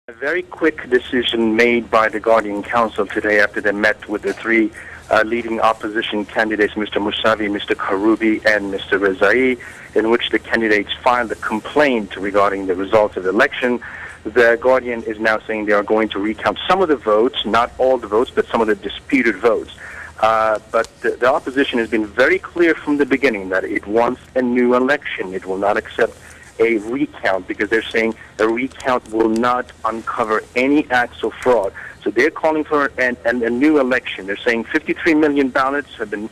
A very quick decision made by the Guardian Council today after they met with the three leading opposition candidates, Mr. Mousavi, Mr. Karoubi, and Mr. Rezai, in which the candidates filed a complaint regarding the results of the election. The Guardian is now saying they are going to recount some of the votes, not all the votes, but some of the disputed votes. But the opposition has been very clear from the beginning that it wants a new election. It will not accept a recount because they're saying a recount will not uncover any acts of fraud. So they're calling for a new election. They're saying 53 million ballots have been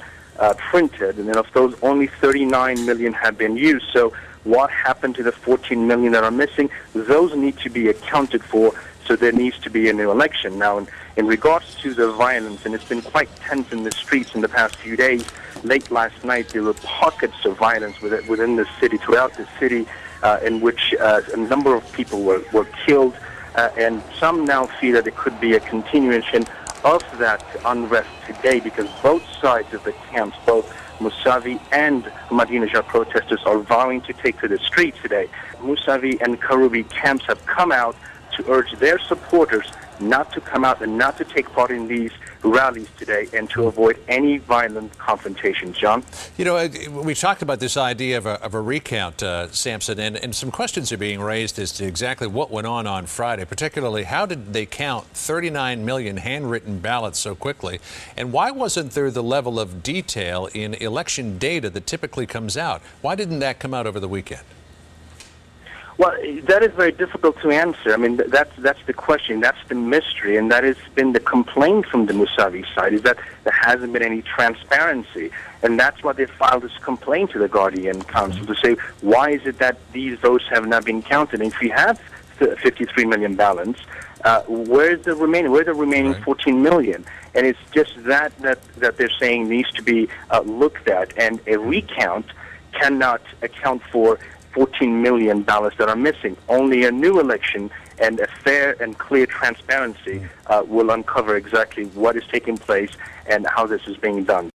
printed, and then of those, only 39 million have been used. So what happened to the 14 million that are missing? Those need to be accounted for, so there needs to be a new election. Now, in regards to the violence, and it's been quite tense in the streets in the past few days, late last night there were pockets of violence within the city, throughout the city, in which a number of people were killed, and some now feel that it could be a continuation of that unrest today because both sides of the camps, both Mousavi and Ahmadinejad protesters, are vowing to take to the streets today. Mousavi and Karoubi camps have come out to urge their supporters not to come out and not to take part in these rallies today and to avoid any violent confrontation. John? You know, we talked about this idea of a recount, Samson, and some questions are being raised as to exactly what went on Friday, particularly how did they count 39 million handwritten ballots so quickly, and why wasn't there the level of detail in election data that typically comes out? Why didn't that come out over the weekend? Well, that is very difficult to answer. I mean, that's the question, that's the mystery, and that has been the complaint from the Mousavi side, is that there hasn't been any transparency. And that's why they filed this complaint to the Guardian Council to say, why is it that these votes have not been counted? And if we have 53 million ballots, where's the remaining 14 million? And it's just that they're saying needs to be looked at, and a recount cannot account for 14 million ballots that are missing. Only a new election and a fair and clear transparency will uncover exactly what is taking place and how this is being done.